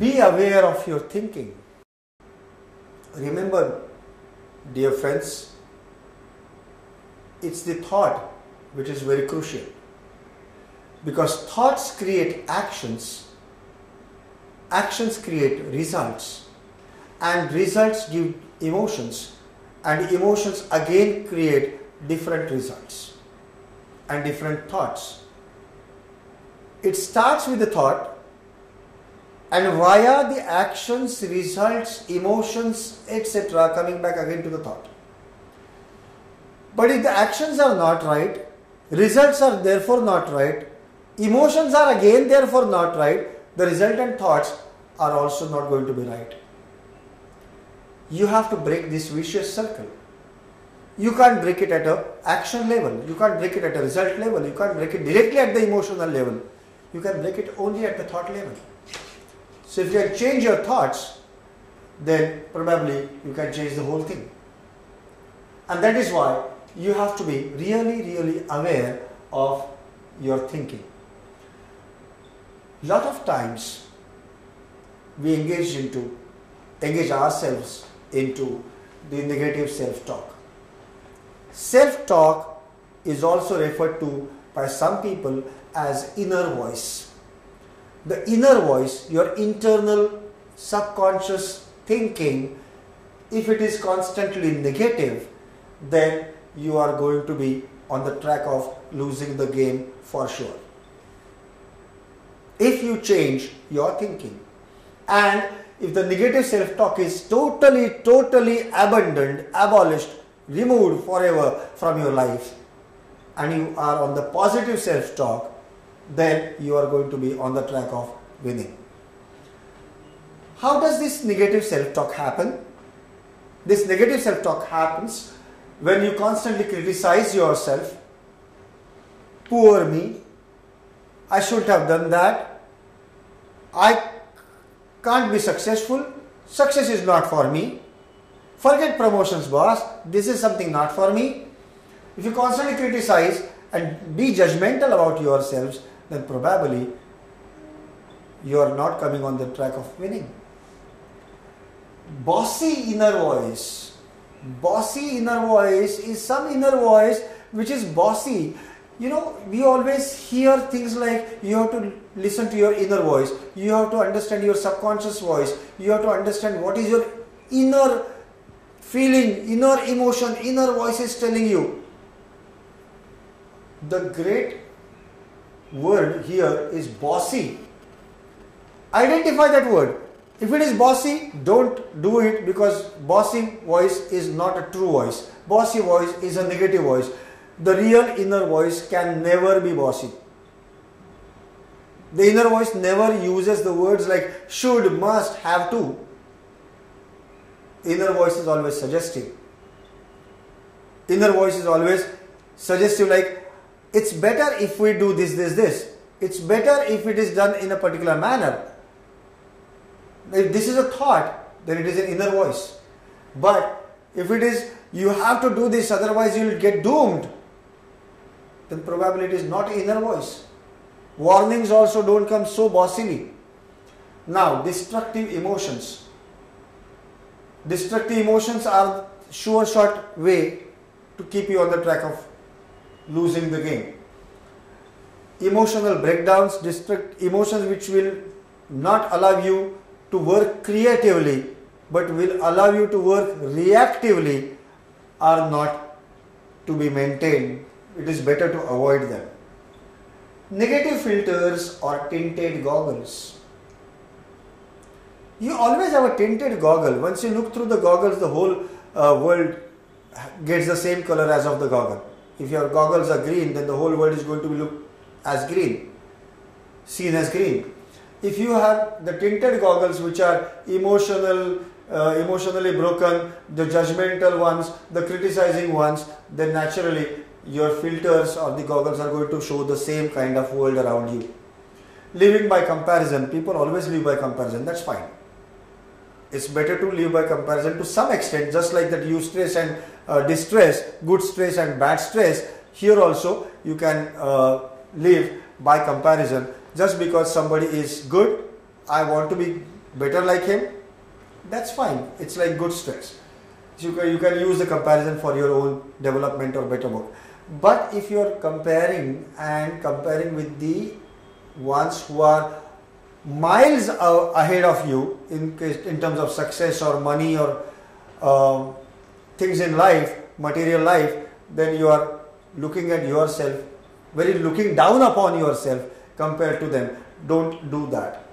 Be aware of your thinking. Remember, dear friends, it's the thought which is very crucial, because thoughts create actions, actions create results, and results give emotions, and emotions again create different results and different thoughts. It starts with the thought, and via the actions, results, emotions, etc., coming back again to the thought. But if the actions are not right, results are therefore not right, emotions are again therefore not right, the resultant thoughts are also not going to be right. You have to break this vicious circle. You can't break it at an action level, you can't break it at a result level, you can't break it directly at the emotional level. You can break it only at the thought level. So if you can change your thoughts, then probably you can change the whole thing. And that is why you have to be really aware of your thinking. Lot of times we engage ourselves into the negative self-talk. Self-talk is also referred to by some people as inner voice. The inner voice, your internal subconscious thinking, if it is constantly negative, then you are going to be on the track of losing the game for sure. If you change your thinking, and if the negative self-talk is totally abandoned, abolished, removed forever from your life, and you are on the positive self-talk, then you are going to be on the track of winning. How does this negative self-talk happen? This negative self-talk happens when you constantly criticize yourself. Poor me, I shouldn't have done that, I can't be successful, success is not for me, forget promotions boss, this is something not for me. If you constantly criticize and be judgmental about yourselves, then probably you are not coming on the track of winning. Bossy inner voice. Bossy inner voice is some inner voice which is bossy. You know, we always hear things like you have to listen to your inner voice, you have to understand your subconscious voice, you have to understand what is your inner feeling, inner emotion, inner voice is telling you. The great word here is bossy. Identify that word. If it is bossy, don't do it, because bossy voice is not a true voice. Bossy voice is a negative voice. The real inner voice can never be bossy. The inner voice never uses the words like should, must, have to. Inner voice is always suggestive. Inner voice is always suggestive, like it's better if we do this. It's better if it is done in a particular manner. If this is a thought, then it is an inner voice. But if it is you have to do this, otherwise you will get doomed, then probably it is not inner voice. Warnings also don't come so bossily. Now, destructive emotions. Destructive emotions are sure shot way to keep you on the track of losing the game. Emotional breakdowns, emotions which will not allow you to work creatively but will allow you to work reactively, are not to be maintained. It is better to avoid them. Negative filters or tinted goggles. You always have a tinted goggle. Once you look through the goggles, the whole world gets the same color as of the goggle. If your goggles are green, then the whole world is going to look as green, seen as green. If you have the tinted goggles which are emotionally broken, the judgmental ones, the criticizing ones, then naturally your filters or the goggles are going to show the same kind of world around you. Living by comparison, people always live by comparison, that's fine. It's better to live by comparison to some extent, just like that eustress and distress, good stress and bad stress. Here also you can live by comparison. Just because somebody is good, I want to be better like him, that's fine. It's like good stress. You can use the comparison for your own development or better work. But if you are comparing with the ones who are miles ahead of you in terms of success or money or things in life, material life, then you are looking at yourself, looking down upon yourself compared to them. Don't do that.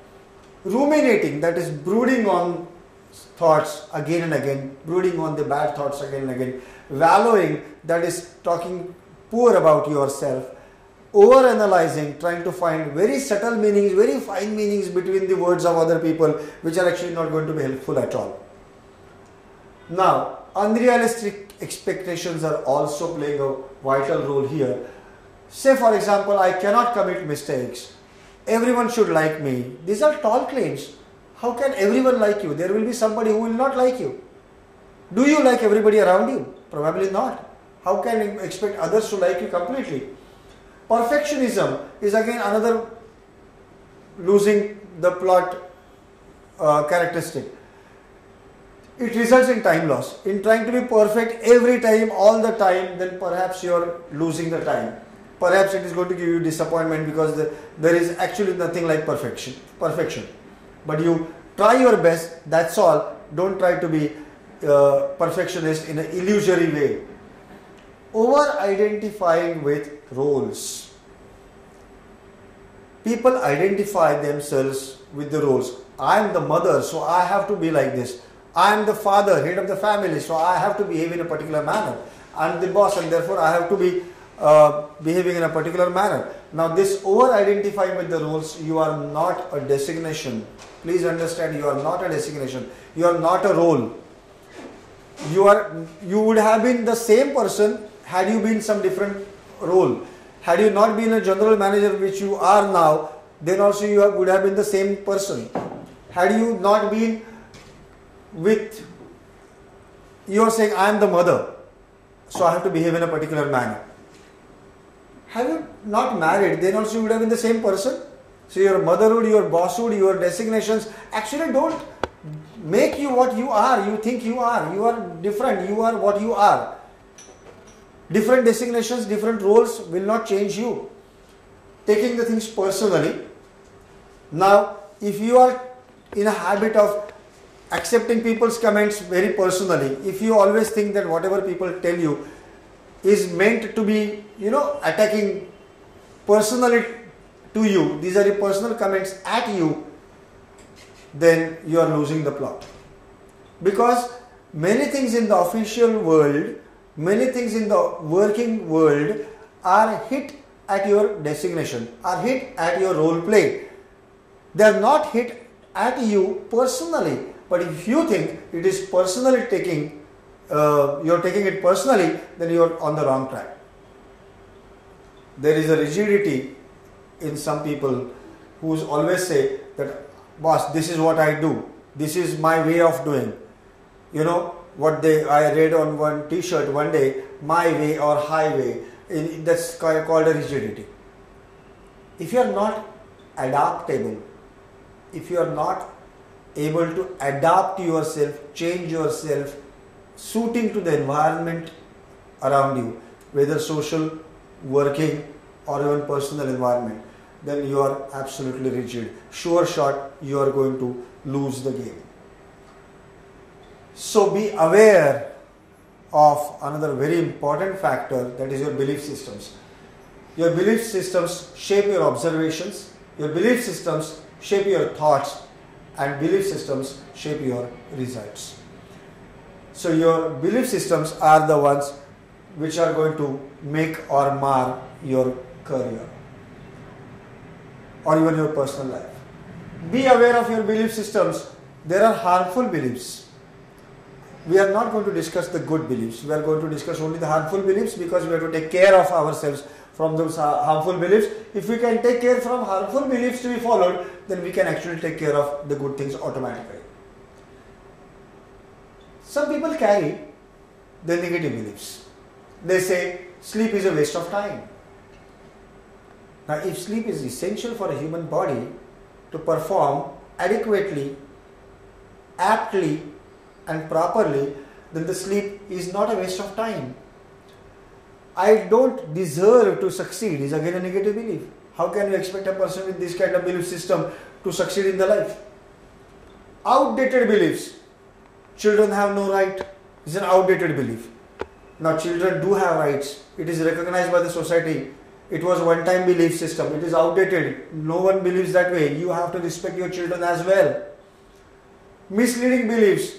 Ruminating, that is brooding on thoughts again and again, brooding on the bad thoughts again and again. Wallowing, that is talking poor about yourself. Over-analyzing, trying to find very subtle meanings, very fine meanings between the words of other people, which are actually not going to be helpful at all. Now, unrealistic expectations are also playing a vital role here. Say for example, I cannot commit mistakes. Everyone should like me. These are tall claims. How can everyone like you? There will be somebody who will not like you. Do you like everybody around you? Probably not. How can you expect others to like you completely? Perfectionism is again another losing the plot characteristic. It results in time loss. In trying to be perfect every time, all the time, then perhaps you are losing the time. Perhaps it is going to give you disappointment because there is actually nothing like perfection. But you try your best, that's all. Don't try to be perfectionist in an illusory way. Over-identifying with roles. People identify themselves with the roles. I am the mother, so I have to be like this. I am the father, head of the family, so I have to behave in a particular manner. I am the boss and therefore I have to be behaving in a particular manner. Now this over-identifying with the roles, you are not a designation. Please understand, you are not a designation. You are not a role. You would have been the same person had you been some different role. Had you not been a general manager, which you are now, then also you would have been the same person. Had you not been with, you are saying, I am the mother, so I have to behave in a particular manner. Have you not married, then also you would have been the same person. So your motherhood, your bosshood, your designations actually don't make you what you are. You think you are. You are different. You are what you are. Different designations, different roles will not change you. Taking the things personally. Now, if you are in a habit of accepting people's comments very personally, if you always think that whatever people tell you is meant to be, attacking personally to you, these are your personal comments at you, then you are losing the plot. Because many things in the official world, many things in the working world are hit at your designation, are hit at your role play. They are not hit at you personally. But if you think it is personally you're taking it personally, then you are on the wrong track. There is a rigidity in some people who always say that, boss, this is what I do. This is my way of doing. I read on one t-shirt one day, my way or highway. That's called a rigidity. If you are not adaptable, if you are not able to adapt yourself, change yourself, suiting to the environment around you, whether social, working or even personal environment, then you are absolutely rigid. Sure shot, you are going to lose the game. So be aware of another very important factor, that is your belief systems. Your belief systems shape your observations, your belief systems shape your thoughts, and belief systems shape your results. So your belief systems are the ones which are going to make or mar your career or even your personal life. Be aware of your belief systems. There are harmful beliefs. We are not going to discuss the good beliefs. We are going to discuss only the harmful beliefs, because we have to take care of ourselves from those harmful beliefs. If we can take care from harmful beliefs to be followed, then we can actually take care of the good things automatically. Some people carry the negative beliefs. They say sleep is a waste of time. Now, if sleep is essential for a human body to perform adequately aptly and properly, then the sleep is not a waste of time. I don't deserve to succeed is again a negative belief. How can you expect a person with this kind of belief system to succeed in the life? Outdated beliefs. Children have no right is an outdated belief. Now children do have rights. It is recognized by the society. It was one-time belief system. It is outdated. No one believes that way. You have to respect your children as well. Misleading beliefs.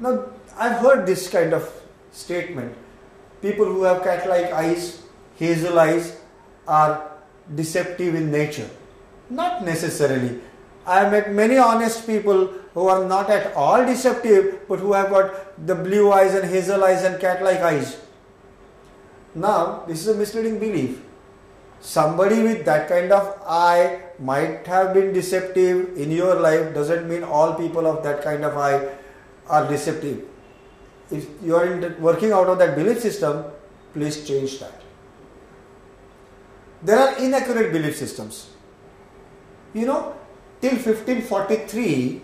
Now I've heard this kind of statement. People who have cat-like eyes, hazel eyes are deceptive in nature. Not necessarily. I have met many honest people who are not at all deceptive, but who have got the blue eyes and hazel eyes and cat-like eyes. Now, this is a misleading belief. Somebody with that kind of eye might have been deceptive in your life, doesn't mean all people of that kind of eye are deceptive. If you are working out of that belief system, please change that. There are inaccurate belief systems. You know, till 1543,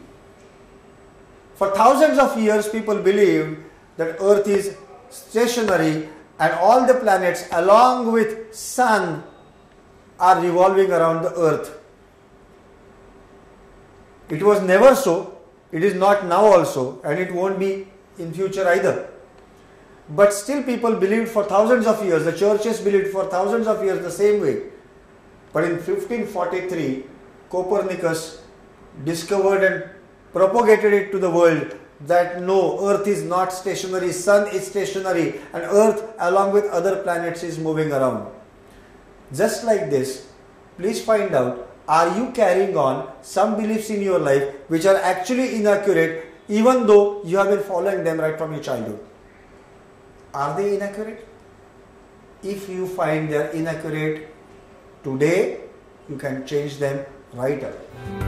for thousands of years people believed that Earth is stationary and all the planets along with Sun are revolving around the Earth. It was never so, it is not now also, and it won't be in future either. But still people believed for thousands of years, the churches believed for thousands of years the same way. But in 1543, Copernicus discovered and propagated it to the world that no, Earth is not stationary, Sun is stationary, and Earth along with other planets is moving around. Just like this, please find out, are you carrying on some beliefs in your life which are actually inaccurate even though you have been following them right from your childhood? Are they inaccurate? If you find they are inaccurate today, you can change them right away.